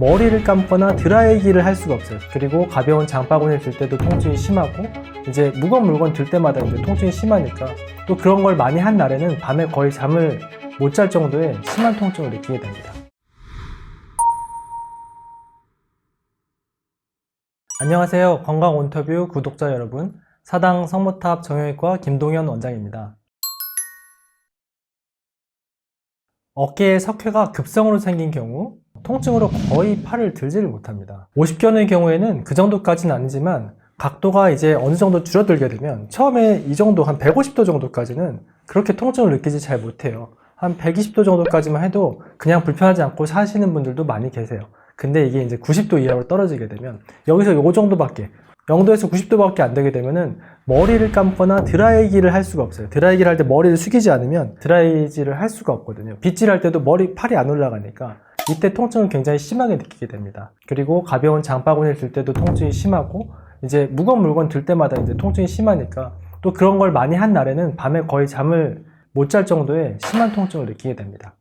머리를 감거나 드라이기를 할 수가 없어요. 그리고 가벼운 장바구니를 들 때도 통증이 심하고, 이제 무거운 물건 들 때마다 이제 통증이 심하니까, 또 그런 걸 많이 한 날에는 밤에 거의 잠을 못 잘 정도의 심한 통증을 느끼게 됩니다. 안녕하세요. 건강 인터뷰 구독자 여러분, 사당 성모탑 정형외과 김동현 원장입니다. 어깨에 석회가 급성으로 생긴 경우 통증으로 거의 팔을 들지를 못합니다. 50견의 경우에는 그 정도까지는 아니지만 각도가 이제 어느 정도 줄어들게 되면 처음에 이 정도 한 150도 정도까지는 그렇게 통증을 느끼지 잘 못해요. 한 120도 정도까지만 해도 그냥 불편하지 않고 사시는 분들도 많이 계세요. 근데 이게 이제 90도 이하로 떨어지게 되면 여기서 요 정도밖에 0도에서 90도밖에 안 되게 되면은 머리를 감거나 드라이기를 할 수가 없어요. 드라이기를 할 때 머리를 숙이지 않으면 드라이기를 할 수가 없거든요. 빗질 할 때도 팔이 안 올라가니까 이때 통증을 굉장히 심하게 느끼게 됩니다. 그리고 가벼운 장바구니를 들 때도 통증이 심하고, 이제 무거운 물건 들 때마다 이제 통증이 심하니까 또 그런 걸 많이 한 날에는 밤에 거의 잠을 못 잘 정도의 심한 통증을 느끼게 됩니다.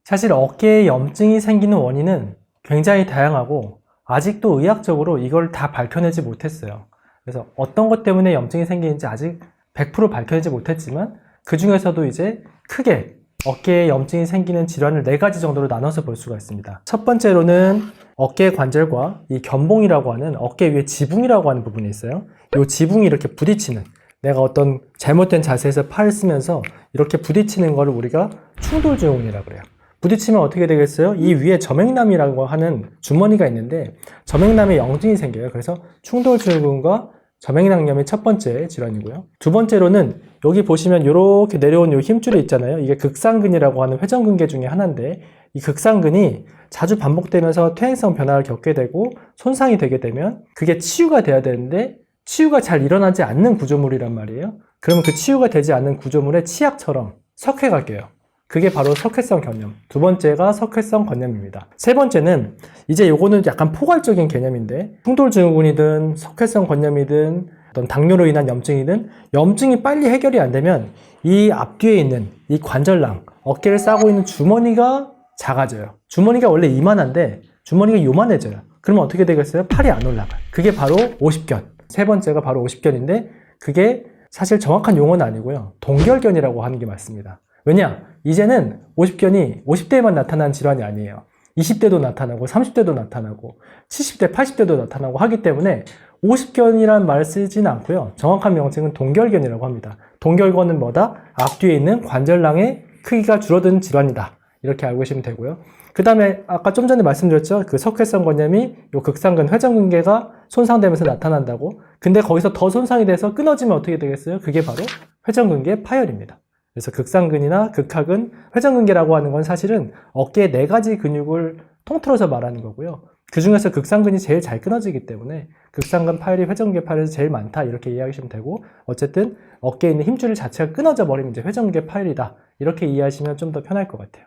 사실 어깨에 염증이 생기는 원인은 굉장히 다양하고 아직도 의학적으로 이걸 다 밝혀내지 못했어요. 그래서 어떤 것 때문에 염증이 생기는지 아직 100% 밝혀내지 못했지만 그 중에서도 이제 크게 어깨에 염증이 생기는 질환을 4가지 정도로 나눠서 볼 수가 있습니다. 첫 번째로는 어깨 관절과 이 견봉이라고 하는 어깨 위에 지붕이라고 하는 부분이 있어요. 이 지붕이 이렇게 부딪히는, 내가 어떤 잘못된 자세에서 팔을 쓰면서 이렇게 부딪히는 것을 우리가 충돌증후군이라고 해요. 부딪히면 어떻게 되겠어요? 이 위에 점액남이라고 하는 주머니가 있는데 점액남에 염증이 생겨요. 그래서 충돌증후군과 점액낭염이 첫 번째 질환이고요. 두 번째로는 여기 보시면 이렇게 내려온 이 힘줄이 있잖아요. 이게 극상근이라고 하는 회전근개 중에 하나인데, 이 극상근이 자주 반복되면서 퇴행성 변화를 겪게 되고 손상이 되게 되면 그게 치유가 돼야 되는데 치유가 잘 일어나지 않는 구조물이란 말이에요. 그러면 그 치유가 되지 않는 구조물의 치약처럼 석회가 껴요. 그게 바로 석회성 견염. 두 번째가 석회성 건염입니다. 세 번째는 이제 요거는 약간 포괄적인 개념인데, 충돌증후군이든 석회성 건염이든 어떤 당뇨로 인한 염증이든 염증이 빨리 해결이 안 되면 이 앞뒤에 있는 이 관절낭, 어깨를 싸고 있는 주머니가 작아져요. 주머니가 원래 이만한데 주머니가 요만해져요. 그러면 어떻게 되겠어요? 팔이 안 올라가요. 그게 바로 50견. 세 번째가 바로 50견인데 그게 사실 정확한 용어는 아니고요. 동결견이라고 하는 게 맞습니다. 왜냐? 이제는 50견이 50대에만 나타나는 질환이 아니에요. 20대도 나타나고 30대도 나타나고 70대, 80대도 나타나고 하기 때문에 50견이라는 말을 쓰진 않고요. 정확한 명칭은 동결견이라고 합니다. 동결견은 뭐다? 앞뒤에 있는 관절낭의 크기가 줄어든 질환이다. 이렇게 알고 계시면 되고요. 그 다음에 아까 좀 전에 말씀드렸죠. 그 석회성 건염이 요 극상근 회전근개가 손상되면서 나타난다고. 근데 거기서 더 손상이 돼서 끊어지면 어떻게 되겠어요? 그게 바로 회전근개 파열입니다. 그래서 극상근이나 극하근, 회전근개라고 하는 건 사실은 어깨의 4가지 근육을 통틀어서 말하는 거고요. 그 중에서 극상근이 제일 잘 끊어지기 때문에 극상근 파열이 회전근개 파열에서 제일 많다, 이렇게 이해하시면 되고, 어쨌든 어깨에 있는 힘줄 자체가 끊어져 버리면 이제 회전근개 파열이다, 이렇게 이해하시면 좀 더 편할 것 같아요.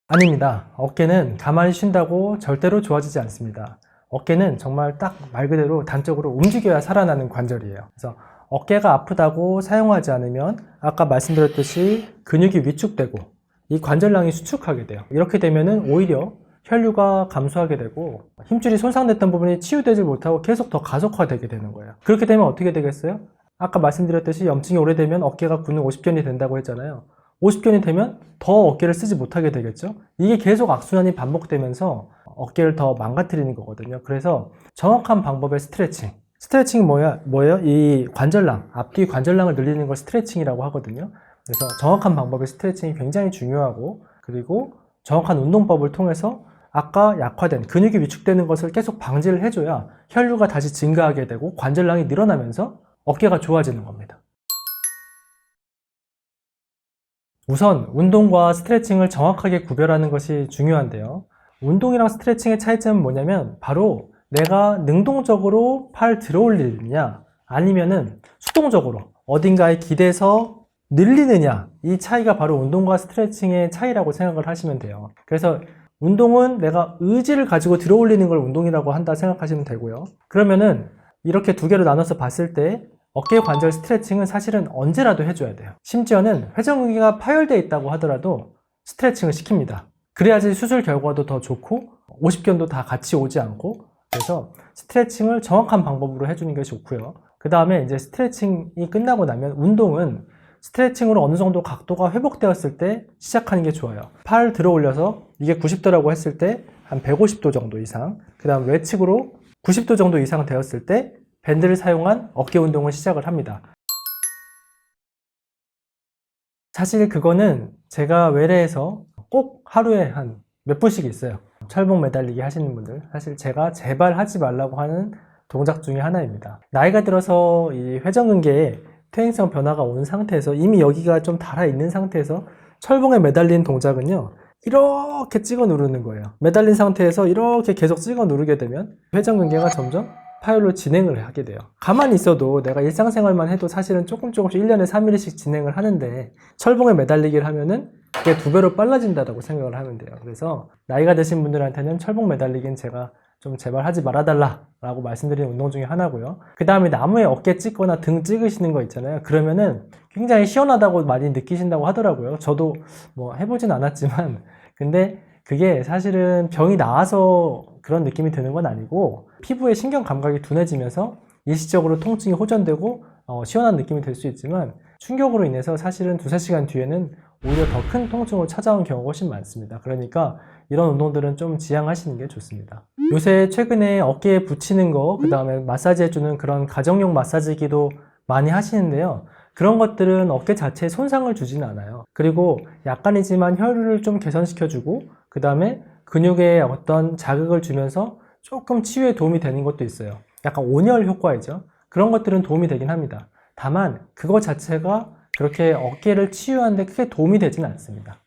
아닙니다. 어깨는 가만히 쉰다고 절대로 좋아지지 않습니다. 어깨는 정말 딱 말 그대로 단적으로 움직여야 살아나는 관절이에요. 그래서 어깨가 아프다고 사용하지 않으면 아까 말씀드렸듯이 근육이 위축되고 이 관절낭이 수축하게 돼요. 이렇게 되면은 오히려 혈류가 감소하게 되고 힘줄이 손상됐던 부분이 치유되지 못하고 계속 더 가속화되게 되는 거예요. 그렇게 되면 어떻게 되겠어요? 아까 말씀드렸듯이 염증이 오래되면 어깨가 굳는 50견이 된다고 했잖아요. 50견이 되면 더 어깨를 쓰지 못하게 되겠죠? 이게 계속 악순환이 반복되면서 어깨를 더 망가뜨리는 거거든요. 그래서 정확한 방법의 스트레칭이 뭐예요? 이 관절낭, 앞뒤 관절낭을 늘리는 걸 스트레칭이라고 하거든요. 그래서 정확한 방법의 스트레칭이 굉장히 중요하고, 그리고 정확한 운동법을 통해서 아까 약화된 근육이 위축되는 것을 계속 방지를 해줘야 혈류가 다시 증가하게 되고 관절낭이 늘어나면서 어깨가 좋아지는 겁니다. 우선 운동과 스트레칭을 정확하게 구별하는 것이 중요한데요. 운동이랑 스트레칭의 차이점은 뭐냐면 바로 내가 능동적으로 팔 들어 올리느냐 아니면은 수동적으로 어딘가에 기대서 늘리느냐, 이 차이가 바로 운동과 스트레칭의 차이라고 생각을 하시면 돼요. 그래서 운동은 내가 의지를 가지고 들어 올리는 걸 운동이라고 한다 생각하시면 되고요. 그러면은 이렇게 두 개로 나눠서 봤을 때 어깨 관절 스트레칭은 사실은 언제라도 해줘야 돼요. 심지어는 회전근개가 파열되어 있다고 하더라도 스트레칭을 시킵니다. 그래야지 수술 결과도 더 좋고 50견도 다 같이 오지 않고, 그래서 스트레칭을 정확한 방법으로 해주는 게 좋고요. 그 다음에 이제 스트레칭이 끝나고 나면 운동은 스트레칭으로 어느 정도 각도가 회복되었을 때 시작하는 게 좋아요. 팔 들어 올려서 이게 90도라고 했을 때 한 150도 정도 이상, 그 다음 외측으로 90도 정도 이상 되었을 때 밴드를 사용한 어깨 운동을 시작을 합니다. 사실 그거는 제가 외래에서 꼭 하루에 한 몇 분씩 있어요. 철봉 매달리기 하시는 분들, 사실 제가 제발 하지 말라고 하는 동작 중에 하나입니다. 나이가 들어서 이 회전근개에 퇴행성 변화가 온 상태에서 이미 여기가 좀 닳아 있는 상태에서 철봉에 매달린 동작은요, 이렇게 찍어 누르는 거예요. 매달린 상태에서 이렇게 계속 찍어 누르게 되면 회전근개가 점점 파열로 진행을 하게 돼요. 가만히 있어도 내가 일상생활만 해도 사실은 조금씩 1년에 3일씩 진행을 하는데, 철봉에 매달리기를 하면은 그게 2배로 빨라진다고 생각을 하면 돼요. 그래서 나이가 드신 분들한테는 철봉 매달리기는 제가 좀 제발 하지 말아달라 라고 말씀드리는 운동 중에 하나고요. 그 다음에 나무에 어깨 찍거나 등 찍으시는 거 있잖아요. 그러면은 굉장히 시원하다고 많이 느끼신다고 하더라고요. 저도 뭐 해보진 않았지만, 근데 그게 사실은 병이 나아서 그런 느낌이 드는 건 아니고, 피부의 신경 감각이 둔해지면서 일시적으로 통증이 호전되고 시원한 느낌이 들 수 있지만, 충격으로 인해서 사실은 2-3시간 뒤에는 오히려 더 큰 통증으로 찾아온 경우가 훨씬 많습니다. 그러니까 이런 운동들은 좀 지양하시는 게 좋습니다. 요새 최근에 어깨에 붙이는 거, 그 다음에 마사지 해주는 그런 가정용 마사지기도 많이 하시는데요. 그런 것들은 어깨 자체에 손상을 주지는 않아요. 그리고 약간이지만 혈류를 좀 개선시켜주고, 그 다음에 근육에 어떤 자극을 주면서 조금 치유에 도움이 되는 것도 있어요. 약간 온열 효과이죠. 그런 것들은 도움이 되긴 합니다. 다만 그거 자체가 그렇게 어깨를 치유하는 데 크게 도움이 되지는 않습니다.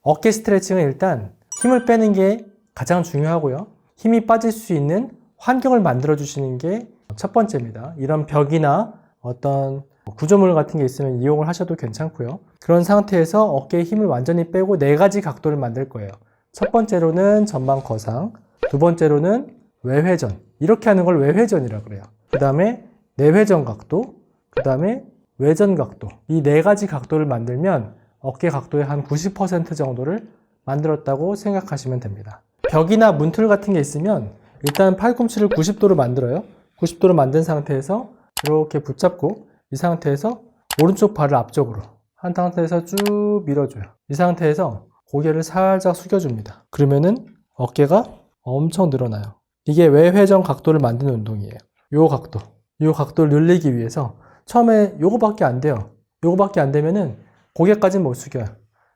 어깨 스트레칭은 일단 힘을 빼는 게 가장 중요하고요. 힘이 빠질 수 있는 환경을 만들어 주시는 게 첫 번째입니다. 이런 벽이나 어떤 구조물 같은 게 있으면 이용을 하셔도 괜찮고요. 그런 상태에서 어깨에 힘을 완전히 빼고 4가지 각도를 만들 거예요. 첫 번째로는 전방 거상, 두 번째로는 외회전, 이렇게 하는 걸 외회전이라고 그래요. 그 다음에 내회전 각도, 그 다음에 외전 각도, 이 4가지 각도를 만들면 어깨 각도의 한 90% 정도를 만들었다고 생각하시면 됩니다. 벽이나 문틀 같은 게 있으면 일단 팔꿈치를 90도로 만들어요. 90도로 만든 상태에서 이렇게 붙잡고, 이 상태에서 오른쪽 발을 앞쪽으로 한 상태에서 쭉 밀어줘요. 이 상태에서 고개를 살짝 숙여줍니다. 그러면은 어깨가 엄청 늘어나요. 이게 외회전 각도를 만드는 운동이에요. 요 각도를 늘리기 위해서 처음에 요거밖에 안 돼요. 요거밖에 안 되면은 고개까지는 못 숙여요.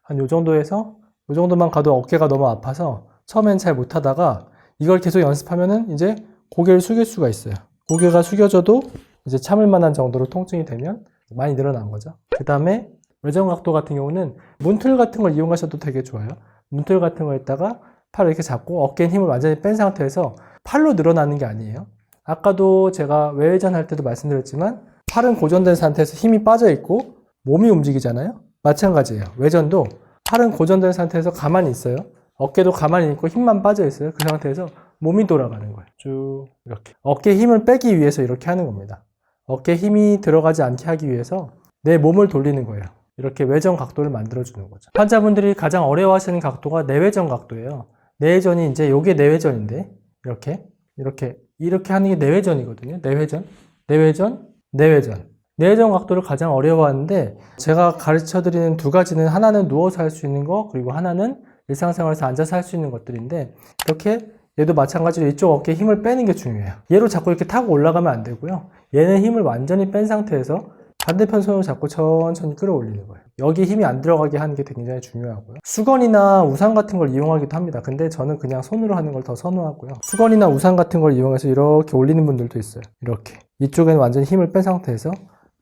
한 요 정도에서 요 정도만 가도 어깨가 너무 아파서 처음엔 잘 못하다가 이걸 계속 연습하면은 이제 고개를 숙일 수가 있어요. 고개가 숙여져도 이제 참을 만한 정도로 통증이 되면 많이 늘어난 거죠. 그 다음에 외전 각도 같은 경우는 문틀 같은 걸 이용하셔도 되게 좋아요. 문틀 같은 거에다가 팔을 이렇게 잡고 어깨에 힘을 완전히 뺀 상태에서 팔로 늘어나는 게 아니에요. 아까도 제가 외회전 할 때도 말씀드렸지만 팔은 고정된 상태에서 힘이 빠져 있고 몸이 움직이잖아요. 마찬가지예요. 외전도 팔은 고정된 상태에서 가만히 있어요. 어깨도 가만히 있고 힘만 빠져 있어요. 그 상태에서 몸이 돌아가는 거예요. 쭉 이렇게. 어깨에 힘을 빼기 위해서 이렇게 하는 겁니다. 어깨에 힘이 들어가지 않게 하기 위해서 내 몸을 돌리는 거예요. 이렇게 외전 각도를 만들어주는 거죠. 환자분들이 가장 어려워하시는 각도가 내외전 각도예요. 내외전이 이제 요게 내외전인데 이렇게 하는 게 내외전이거든요. 내외전 각도를 가장 어려워하는데, 제가 가르쳐드리는 2가지는 하나는 누워서 할 수 있는 거, 그리고 하나는 일상생활에서 앉아서 할 수 있는 것들인데, 이렇게 얘도 마찬가지로 이쪽 어깨에 힘을 빼는 게 중요해요. 얘로 자꾸 이렇게 타고 올라가면 안 되고요. 얘는 힘을 완전히 뺀 상태에서 반대편 손으로 잡고 천천히 끌어올리는 거예요. 여기 힘이 안 들어가게 하는 게 굉장히 중요하고요. 수건이나 우산 같은 걸 이용하기도 합니다. 근데 저는 그냥 손으로 하는 걸 더 선호하고요. 수건이나 우산 같은 걸 이용해서 이렇게 올리는 분들도 있어요. 이렇게. 이쪽에는 완전히 힘을 뺀 상태에서,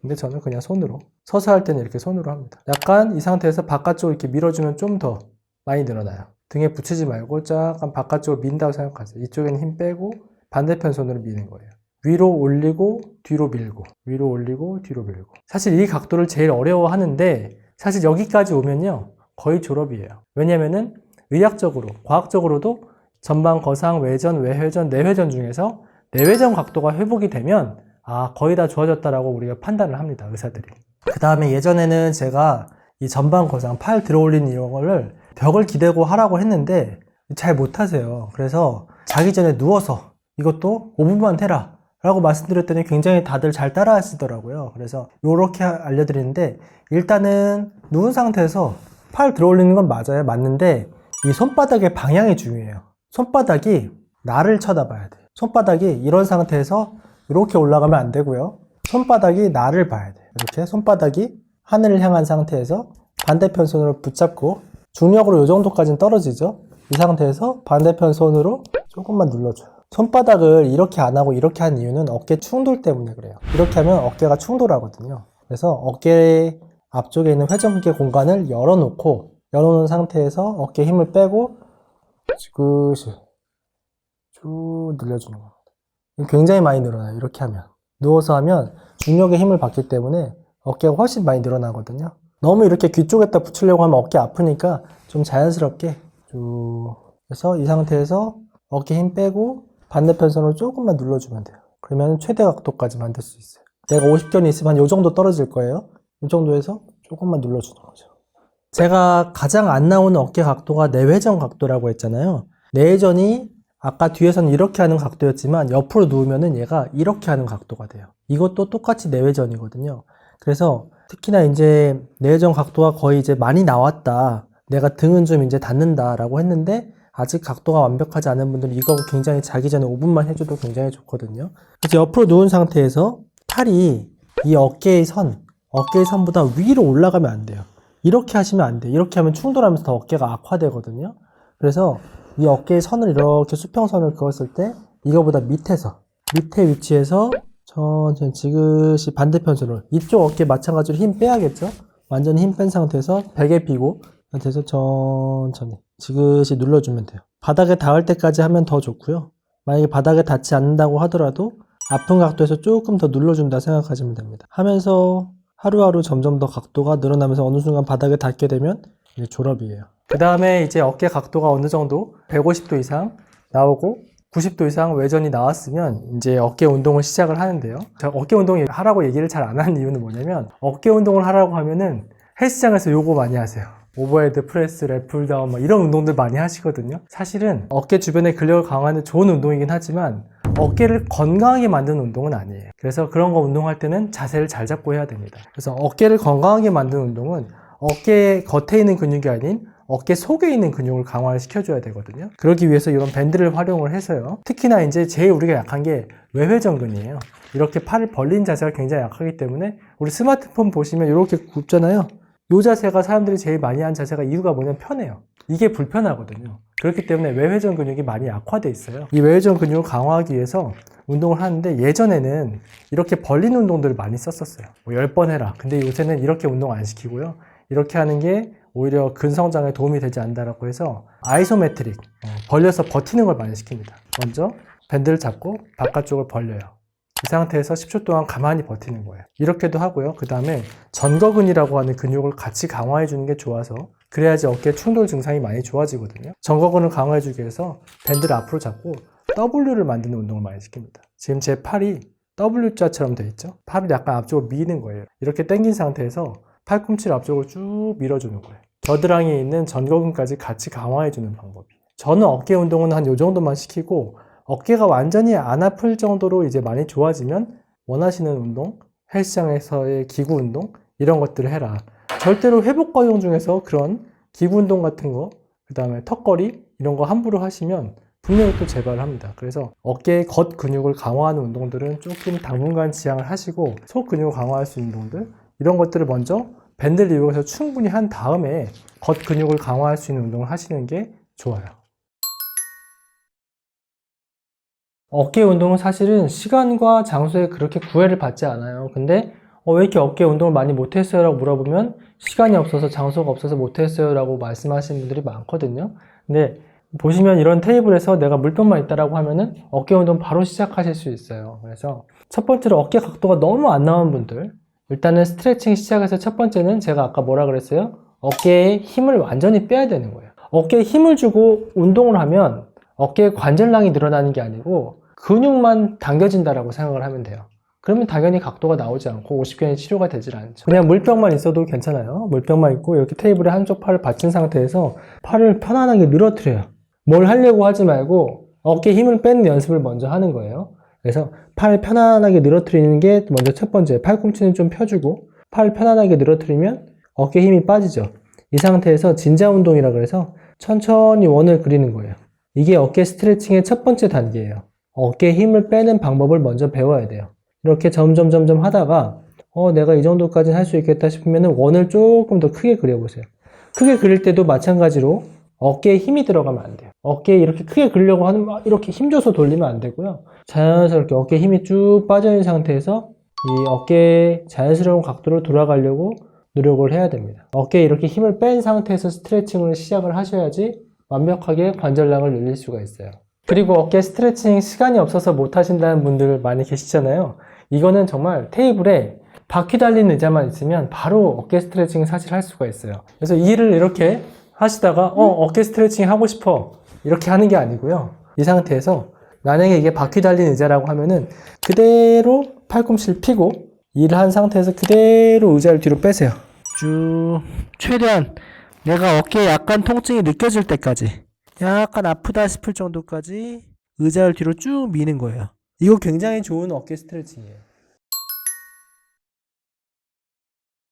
근데 저는 그냥 손으로, 서서 할 때는 이렇게 손으로 합니다. 약간 이 상태에서 바깥쪽으로 이렇게 밀어주면 좀 더 많이 늘어나요. 등에 붙이지 말고 약간 바깥쪽으로 민다고 생각하세요. 이쪽에는 힘 빼고 반대편 손으로 미는 거예요. 위로 올리고 뒤로 밀고, 위로 올리고 뒤로 밀고. 사실 이 각도를 제일 어려워하는데, 사실 여기까지 오면요 거의 졸업이에요. 왜냐면은 의학적으로, 과학적으로도 전방 거상, 외전, 외회전, 내회전 중에서 내외전 각도가 회복이 되면 거의 다 좋아졌다라고 우리가 판단을 합니다, 의사들이. 그 다음에 예전에는 제가 이 전방 거상, 팔 들어올리는 이런 거를 벽을 기대고 하라고 했는데 잘 못하세요. 그래서 자기 전에 누워서 이것도 5분만 해라 라고 말씀드렸더니 굉장히 다들 잘 따라 하시더라고요. 그래서 이렇게 알려드리는데, 일단은 누운 상태에서 팔 들어올리는 건 맞는데 이 손바닥의 방향이 중요해요. 손바닥이 나를 쳐다봐야 돼요. 손바닥이 이런 상태에서 이렇게 올라가면 안 되고요. 손바닥이 나를 봐야 돼요. 이렇게 손바닥이 하늘을 향한 상태에서 반대편 손으로 붙잡고 중력으로 이 정도까지는 떨어지죠. 이 상태에서 반대편 손으로 조금만 눌러줘요. 손바닥을 이렇게 안 하고 이렇게 한 이유는 어깨 충돌 때문에 그래요. 이렇게 하면 어깨가 충돌하거든요. 그래서 어깨 앞쪽에 있는 회전근개 공간을 열어놓은 상태에서 어깨 힘을 빼고 지그시 쭉 늘려주는 겁니다. 굉장히 많이 늘어나요. 이렇게 하면. 누워서 하면 중력의 힘을 받기 때문에 어깨가 훨씬 많이 늘어나거든요. 너무 이렇게 귀 쪽에다 붙이려고 하면 어깨 아프니까 좀 자연스럽게 쭉 해서 이 상태에서 어깨 힘 빼고 반대편 손으로 조금만 눌러주면 돼요. 그러면 최대 각도까지 만들 수 있어요. 내가 50견이 있으면 이 정도 떨어질 거예요. 이 정도에서 조금만 눌러주는 거죠. 제가 가장 안 나오는 어깨 각도가 내회전 각도라고 했잖아요. 내회전이 아까 뒤에서는 이렇게 하는 각도였지만 옆으로 누우면은 얘가 이렇게 하는 각도가 돼요. 이것도 똑같이 내회전이거든요. 그래서 특히나 이제 내회전 각도가 거의 이제 많이 나왔다, 내가 등은 좀 이제 닿는다 라고 했는데 아직 각도가 완벽하지 않은 분들은 이거 굉장히 자기 전에 5분만 해줘도 굉장히 좋거든요. 그래서 옆으로 누운 상태에서 팔이 이 어깨의 선보다 위로 올라가면 안 돼요. 이렇게 하시면 안 돼요. 이렇게 하면 충돌하면서 더 어깨가 악화되거든요. 그래서 이 어깨의 선을 이렇게 수평선을 그었을 때 이거보다 밑에 위치에서 천천히 지그시 반대편 손으로, 이쪽 어깨 마찬가지로 힘 빼야겠죠. 완전히 힘 뺀 상태에서 베개 펴고 상태에서 천천히 지그시 눌러주면 돼요. 바닥에 닿을 때까지 하면 더 좋고요. 만약에 바닥에 닿지 않는다고 하더라도 아픈 각도에서 조금 더 눌러준다 생각하시면 됩니다. 하면서 하루하루 점점 더 각도가 늘어나면서 어느 순간 바닥에 닿게 되면 이제 졸업이에요. 그 다음에 이제 어깨 각도가 어느 정도 150도 이상 나오고 90도 이상 외전이 나왔으면 이제 어깨 운동을 시작을 하는데요. 제가 어깨 운동 하라고 얘기를 잘 안 하는 이유는 뭐냐면, 어깨 운동을 하라고 하면은 헬스장에서 요거 많이 하세요. 오버헤드 프레스, 랩풀다운 이런 운동들 많이 하시거든요. 사실은 어깨 주변의 근력을 강화하는 좋은 운동이긴 하지만 어깨를 건강하게 만드는 운동은 아니에요. 그래서 그런 거 운동할 때는 자세를 잘 잡고 해야 됩니다. 그래서 어깨를 건강하게 만드는 운동은 어깨 겉에 있는 근육이 아닌 어깨 속에 있는 근육을 강화를 시켜줘야 되거든요. 그러기 위해서 이런 밴드를 활용을 해서요. 특히나 이제 제일 우리가 약한 게 외회전근이에요. 이렇게 팔을 벌린 자세가 굉장히 약하기 때문에 우리 스마트폰 보시면 이렇게 굽잖아요. 이 자세가 사람들이 제일 많이 하는 자세가 이유가 뭐냐면 편해요. 이게 불편하거든요. 그렇기 때문에 외회전 근육이 많이 약화돼 있어요. 이 외회전 근육을 강화하기 위해서 운동을 하는데, 예전에는 이렇게 벌린 운동들을 많이 썼었어요. 10번 해라. 근데 요새는 이렇게 운동 안 시키고요. 이렇게 하는 게 오히려 근성장에 도움이 되지 않는다라고 해서 아이소메트릭, 벌려서 버티는 걸 많이 시킵니다. 먼저 밴드를 잡고 바깥쪽을 벌려요. 이 상태에서 10초 동안 가만히 버티는 거예요. 이렇게도 하고요. 그 다음에 전거근이라고 하는 근육을 같이 강화해 주는 게 좋아서, 그래야지 어깨 충돌 증상이 많이 좋아지거든요. 전거근을 강화해 주기 위해서 밴드를 앞으로 잡고 W를 만드는 운동을 많이 시킵니다. 지금 제 팔이 W자처럼 되어 있죠. 팔을 약간 앞쪽으로 미는 거예요. 이렇게 당긴 상태에서 팔꿈치를 앞쪽으로 쭉 밀어주는 거예요. 겨드랑이에 있는 전거근까지 같이 강화해주는 방법이에요. 저는 어깨 운동은 한 요 정도만 시키고, 어깨가 완전히 안 아플 정도로 이제 많이 좋아지면 원하시는 운동, 헬스장에서의 기구 운동 이런 것들을 해라. 절대로 회복 과정 중에서 그런 기구 운동 같은 거, 그 다음에 턱걸이 이런 거 함부로 하시면 분명히 또 재발을 합니다. 그래서 어깨의 겉 근육을 강화하는 운동들은 조금 당분간 지양을 하시고, 속 근육을 강화할 수 있는 운동들, 이런 것들을 먼저 밴드를 이용해서 충분히 한 다음에 겉 근육을 강화할 수 있는 운동을 하시는 게 좋아요. 어깨 운동은 사실은 시간과 장소에 그렇게 구애를 받지 않아요. 근데 왜 이렇게 어깨 운동을 많이 못했어요? 라고 물어보면 시간이 없어서, 장소가 없어서 못했어요 라고 말씀하시는 분들이 많거든요. 근데 보시면 이런 테이블에서 내가 물병만 있다라고 하면은 어깨 운동 바로 시작하실 수 있어요. 그래서 첫 번째로 어깨 각도가 너무 안 나온 분들, 일단은 스트레칭 시작해서 첫 번째는 제가 아까 뭐라 그랬어요? 어깨에 힘을 완전히 빼야 되는 거예요. 어깨에 힘을 주고 운동을 하면 어깨의 관절량이 늘어나는 게 아니고 근육만 당겨진다라고 생각을 하면 돼요. 그러면 당연히 각도가 나오지 않고 50견이 치료가 되질 않죠. 그냥 물병만 있어도 괜찮아요. 물병만 있고 이렇게 테이블에 한쪽 팔을 받친 상태에서 팔을 편안하게 늘어뜨려요. 뭘 하려고 하지 말고 어깨에 힘을 빼는 연습을 먼저 하는 거예요. 그래서 팔을 편안하게 늘어뜨리는 게 먼저 첫 번째. 팔꿈치는 좀 펴주고 팔을 편안하게 늘어뜨리면 어깨에 힘이 빠지죠. 이 상태에서 진자 운동이라 그래서 천천히 원을 그리는 거예요. 이게 어깨 스트레칭의 첫 번째 단계예요. 어깨에 힘을 빼는 방법을 먼저 배워야 돼요. 이렇게 점점 하다가 내가 이 정도까지는 할 수 있겠다 싶으면 원을 조금 더 크게 그려보세요. 크게 그릴 때도 마찬가지로 어깨에 힘이 들어가면 안 돼요. 어깨에 이렇게 크게 그리려고 하는 이렇게 힘줘서 돌리면 안 되고요. 자연스럽게 어깨에 힘이 쭉 빠져있는 상태에서 이 어깨의 자연스러운 각도로 돌아가려고 노력을 해야 됩니다. 어깨에 이렇게 힘을 뺀 상태에서 스트레칭을 시작을 하셔야지 완벽하게 관절량을 늘릴 수가 있어요. 그리고 어깨 스트레칭 시간이 없어서 못 하신다는 분들 많이 계시잖아요. 이거는 정말 테이블에 바퀴 달린 의자만 있으면 바로 어깨 스트레칭 사실 할 수가 있어요. 그래서 일을 이렇게 하시다가 어깨 스트레칭 하고 싶어 이렇게 하는 게 아니고요. 이 상태에서 만약에 이게 바퀴 달린 의자라고 하면은 그대로 팔꿈치를 펴고 일을 한 상태에서 그대로 의자를 뒤로 빼세요. 쭉 최대한 내가 어깨에 약간 통증이 느껴질 때까지 약간 아프다 싶을 정도까지 의자를 뒤로 쭉 미는 거예요. 이거 굉장히 좋은 어깨 스트레칭이에요.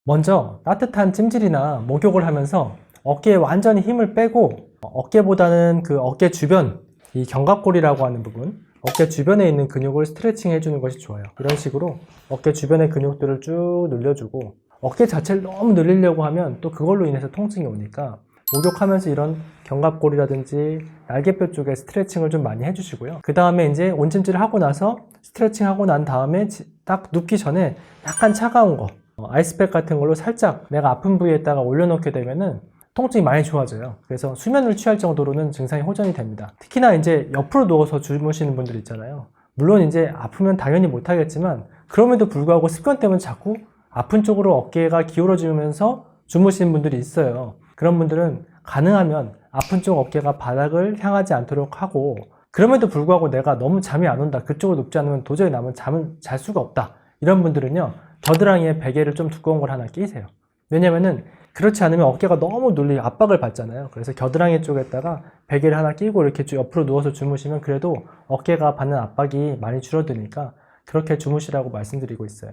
먼저 따뜻한 찜질이나 목욕을 하면서 어깨에 완전히 힘을 빼고 어깨보다는 그 어깨 주변, 이 견갑골이라고 하는 부분, 어깨 주변에 있는 근육을 스트레칭 해주는 것이 좋아요. 이런 식으로 어깨 주변의 근육들을 쭉 늘려주고 어깨 자체를 너무 늘리려고 하면 또 그걸로 인해서 통증이 오니까 목욕하면서 이런 견갑골이라든지 날개뼈 쪽에 스트레칭을 좀 많이 해주시고요. 그 다음에 이제 온찜질을 하고 나서 스트레칭 하고 난 다음에 딱 눕기 전에 약간 차가운 거, 아이스팩 같은 걸로 살짝 내가 아픈 부위에다가 올려놓게 되면은 통증이 많이 좋아져요. 그래서 수면을 취할 정도로는 증상이 호전이 됩니다. 특히나 이제 옆으로 누워서 주무시는 분들 있잖아요. 물론 이제 아프면 당연히 못하겠지만 그럼에도 불구하고 습관 때문에 자꾸 아픈 쪽으로 어깨가 기울어지면서 주무시는 분들이 있어요. 그런 분들은 가능하면 아픈 쪽 어깨가 바닥을 향하지 않도록 하고 그럼에도 불구하고 내가 너무 잠이 안 온다. 그쪽으로 눕지 않으면 도저히 남은 잠을 잘 수가 없다. 이런 분들은요. 겨드랑이에 베개를 좀 두꺼운 걸 하나 끼세요. 왜냐면은 그렇지 않으면 어깨가 너무 눌리 압박을 받잖아요. 그래서 겨드랑이 쪽에다가 베개를 하나 끼고 이렇게 옆으로 누워서 주무시면 그래도 어깨가 받는 압박이 많이 줄어드니까 그렇게 주무시라고 말씀드리고 있어요.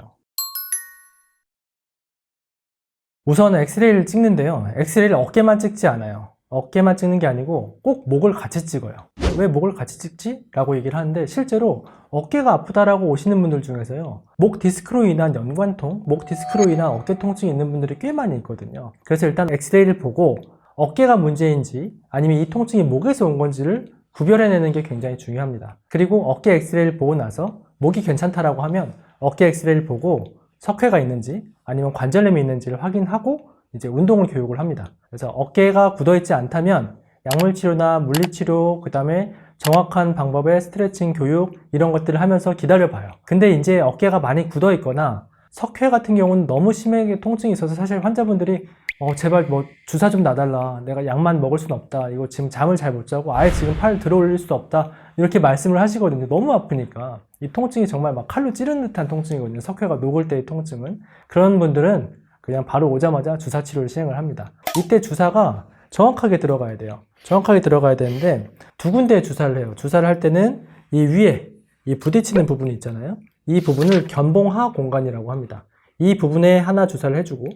우선 엑스레이를 찍는데요. 엑스레이를 어깨만 찍지 않아요. 어깨만 찍는 게 아니고 꼭 목을 같이 찍어요. 왜 목을 같이 찍지? 라고 얘기를 하는데 실제로 어깨가 아프다라고 오시는 분들 중에서요. 목 디스크로 인한 연관통, 목 디스크로 인한 어깨 통증이 있는 분들이 꽤 많이 있거든요. 그래서 일단 엑스레이를 보고 어깨가 문제인지 아니면 이 통증이 목에서 온 건지를 구별해내는 게 굉장히 중요합니다. 그리고 어깨 엑스레이를 보고 나서 목이 괜찮다라고 하면 어깨 엑스레이를 보고 석회가 있는지 아니면 관절염이 있는지를 확인하고 이제 운동을 교육을 합니다. 그래서 어깨가 굳어있지 않다면 약물치료나 물리치료, 그 다음에 정확한 방법의 스트레칭 교육 이런 것들을 하면서 기다려봐요. 근데 이제 어깨가 많이 굳어있거나 석회 같은 경우는 너무 심하게 통증이 있어서 사실 환자분들이 제발 뭐 주사 좀 놔달라. 내가 약만 먹을 수는 없다. 이거 지금 잠을 잘 못 자고 아예 지금 팔 들어 올릴 수도 없다. 이렇게 말씀을 하시거든요. 너무 아프니까. 이 통증이 정말 막 칼로 찌르는 듯한 통증이거든요. 석회가 녹을 때의 통증은. 그런 분들은 그냥 바로 오자마자 주사 치료를 시행을 합니다. 이때 주사가 정확하게 들어가야 돼요. 정확하게 들어가야 되는데 두 군데에 주사를 해요. 주사를 할 때는 이 위에 이 부딪히는 부분이 있잖아요. 이 부분을 견봉하 공간이라고 합니다. 이 부분에 하나 주사를 해주고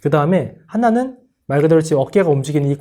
그 다음에 하나는 말 그대로 지금 어깨가 움직이는 이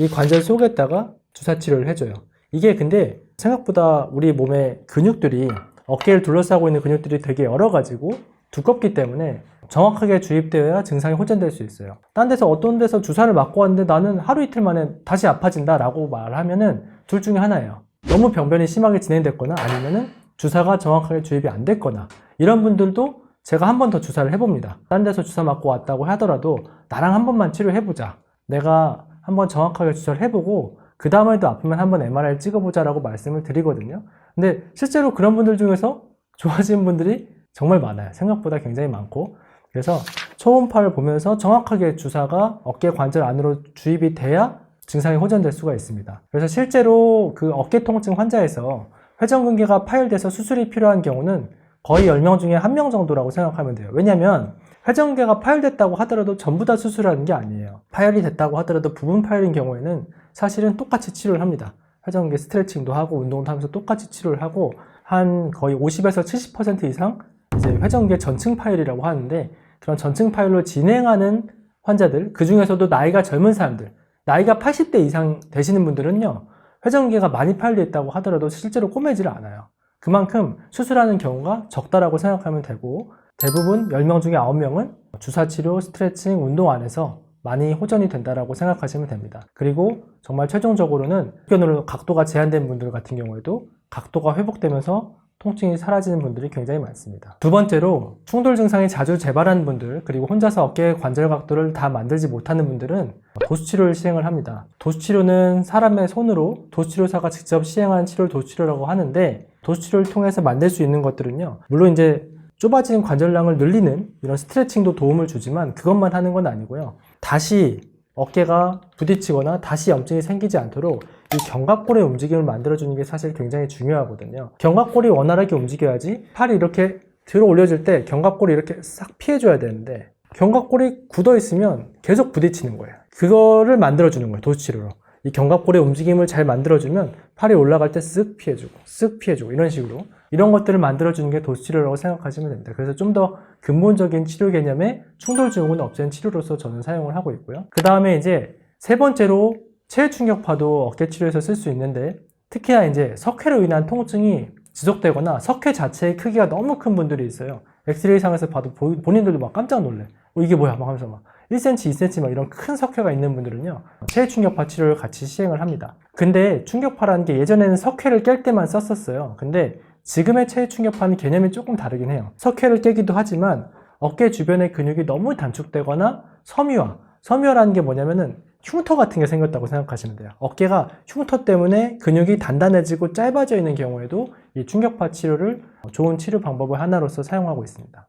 관절 속에다가 주사 치료를 해줘요. 이게 근데 생각보다 우리 몸의 근육들이 어깨를 둘러싸고 있는 근육들이 되게 여러 가지고 두껍기 때문에 정확하게 주입되어야 증상이 호전될 수 있어요. 딴 데서 어떤 데서 주사를 맞고 왔는데 나는 하루 이틀 만에 다시 아파진다 라고 말하면은 둘 중에 하나예요. 너무 병변이 심하게 진행됐거나 아니면은 주사가 정확하게 주입이 안 됐거나 이런 분들도 제가 한 번 더 주사를 해봅니다. 딴 데서 주사 맞고 왔다고 하더라도 나랑 한 번만 치료해보자. 내가 한번 정확하게 주사를 해보고 그 다음에도 아프면 한번 MRI를 찍어보자 라고 말씀을 드리거든요. 근데 실제로 그런 분들 중에서 좋아지는 분들이 정말 많아요. 생각보다 굉장히 많고 그래서 초음파를 보면서 정확하게 주사가 어깨 관절 안으로 주입이 돼야 증상이 호전될 수가 있습니다. 그래서 실제로 그 어깨 통증 환자에서 회전근개가 파열돼서 수술이 필요한 경우는 거의 10명 중에 1명 정도라고 생각하면 돼요. 왜냐하면 회전근개가 파열됐다고 하더라도 전부 다 수술하는 게 아니에요. 파열이 됐다고 하더라도 부분 파열인 경우에는 사실은 똑같이 치료를 합니다. 회전근개 스트레칭도 하고 운동도 하면서 똑같이 치료를 하고 한 거의 50에서 70% 이상 이제 회전근개 전층 파열이라고 하는데, 그런 전층 파열로 진행하는 환자들, 그 중에서도 나이가 젊은 사람들, 나이가 80대 이상 되시는 분들은요, 회전근개가 많이 파열됐다고 하더라도 실제로 꼬매지를 않아요. 그만큼 수술하는 경우가 적다라고 생각하면 되고, 대부분 10명 중에 9명은 주사치료, 스트레칭, 운동 안에서 많이 호전이 된다라고 생각하시면 됩니다. 그리고 정말 최종적으로는 의견으로 각도가 제한된 분들 같은 경우에도 각도가 회복되면서 통증이 사라지는 분들이 굉장히 많습니다. 두 번째로 충돌 증상이 자주 재발하는 분들, 그리고 혼자서 어깨 관절 각도를 다 만들지 못하는 분들은 도수치료를 시행을 합니다. 도수치료는 사람의 손으로 도수치료사가 직접 시행한 치료를 도수치료라고 하는데, 도수치료를 통해서 만들 수 있는 것들은요, 물론 이제 좁아진 관절량을 늘리는 이런 스트레칭도 도움을 주지만 그것만 하는 건 아니고요. 다시 어깨가 부딪히거나 다시 염증이 생기지 않도록 이 견갑골의 움직임을 만들어주는 게 사실 굉장히 중요하거든요. 견갑골이 원활하게 움직여야지 팔이 이렇게 들어 올려질 때 견갑골이 이렇게 싹 피해줘야 되는데, 견갑골이 굳어 있으면 계속 부딪히는 거예요. 그거를 만들어주는 거예요, 도수치료로. 이 견갑골의 움직임을 잘 만들어주면 팔이 올라갈 때 쓱 피해주고 쓱 피해주고 이런 식으로, 이런 것들을 만들어주는 게 도수치료라고 생각하시면 됩니다. 그래서 좀 더 근본적인 치료 개념의 충돌 증후군 없애는 치료로서 저는 사용을 하고 있고요. 그 다음에 이제 세 번째로 체외충격파도 어깨 치료에서 쓸 수 있는데, 특히나 이제 석회로 인한 통증이 지속되거나 석회 자체의 크기가 너무 큰 분들이 있어요. 엑스레이상에서 봐도 본인들도 막 깜짝 놀래. 이게 뭐야? 막 하면서 막 1cm, 2cm 막 이런 큰 석회가 있는 분들은요, 체외충격파 치료를 같이 시행을 합니다. 근데 충격파라는 게 예전에는 석회를 깰 때만 썼었어요. 근데 지금의 체외충격파는 개념이 조금 다르긴 해요. 석회를 깨기도 하지만 어깨 주변의 근육이 너무 단축되거나 섬유화라는 게 뭐냐면은 흉터 같은 게 생겼다고 생각하시면 돼요. 어깨가 흉터 때문에 근육이 단단해지고 짧아져 있는 경우에도 이 충격파 치료를 좋은 치료 방법의 하나로서 사용하고 있습니다.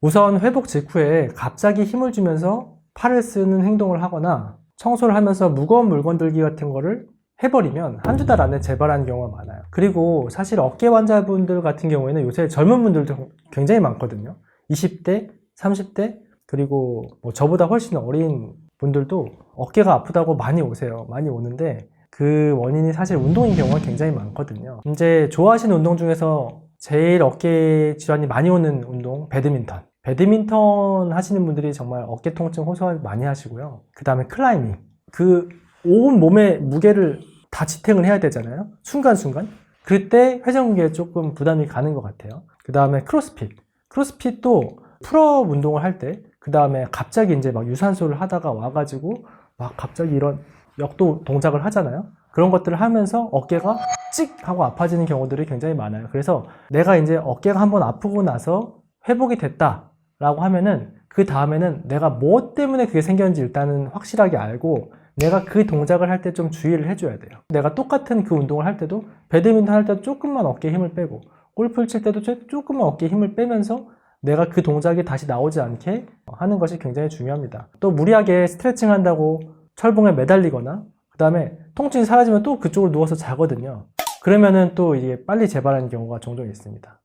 우선 회복 직후에 갑자기 힘을 주면서 팔을 쓰는 행동을 하거나 청소를 하면서 무거운 물건 들기 같은 거를 해버리면 한두 달 안에 재발하는 경우가 많아요. 그리고 사실 어깨 환자분들 같은 경우에는 요새 젊은 분들도 굉장히 많거든요. 20대, 30대, 그리고 저보다 훨씬 어린 분들도 어깨가 아프다고 많이 오세요. 많이 오는데 그 원인이 사실 운동인 경우가 굉장히 많거든요. 이제 좋아하시는 운동 중에서 제일 어깨 질환이 많이 오는 운동, 배드민턴 하시는 분들이 정말 어깨 통증 많이 하시고요. 그 다음에 클라이밍, 그 온 몸의 무게를 다 지탱을 해야 되잖아요. 순간순간. 그때 회전근개에 조금 부담이 가는 것 같아요. 그 다음에 크로스핏도 풀업 운동을 할 때, 그 다음에 갑자기 이제 막 유산소를 하다가 와가지고 막 갑자기 이런 역도 동작을 하잖아요. 그런 것들을 하면서 어깨가 찍 하고 아파지는 경우들이 굉장히 많아요. 그래서 내가 이제 어깨가 한번 아프고 나서 회복이 됐다라고 하면은 그 다음에는 내가 뭐 때문에 그게 생겼는지 일단은 확실하게 알고 내가 그 동작을 할 때 좀 주의를 해줘야 돼요. 내가 똑같은 그 운동을 할 때도, 배드민턴 할 때도 조금만 어깨에 힘을 빼고, 골프를 칠 때도 조금만 어깨에 힘을 빼면서 내가 그 동작이 다시 나오지 않게 하는 것이 굉장히 중요합니다. 또 무리하게 스트레칭 한다고 철봉에 매달리거나, 그 다음에 통증이 사라지면 또 그쪽으로 누워서 자거든요. 그러면은 또 이게 빨리 재발하는 경우가 종종 있습니다.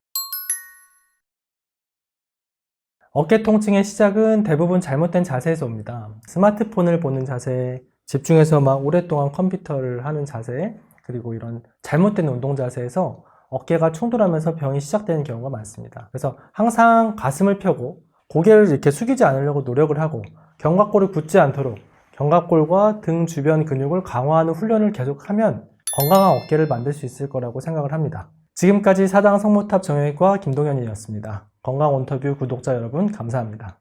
어깨 통증의 시작은 대부분 잘못된 자세에서 옵니다. 스마트폰을 보는 자세, 집중해서 막 오랫동안 컴퓨터를 하는 자세, 그리고 이런 잘못된 운동 자세에서 어깨가 충돌하면서 병이 시작되는 경우가 많습니다. 그래서 항상 가슴을 펴고 고개를 이렇게 숙이지 않으려고 노력을 하고, 견갑골을 굳지 않도록 견갑골과 등 주변 근육을 강화하는 훈련을 계속하면 건강한 어깨를 만들 수 있을 거라고 생각을 합니다. 지금까지 사당 성모탑 정형외과 김동현이었습니다. 건강 인터뷰 구독자 여러분 감사합니다.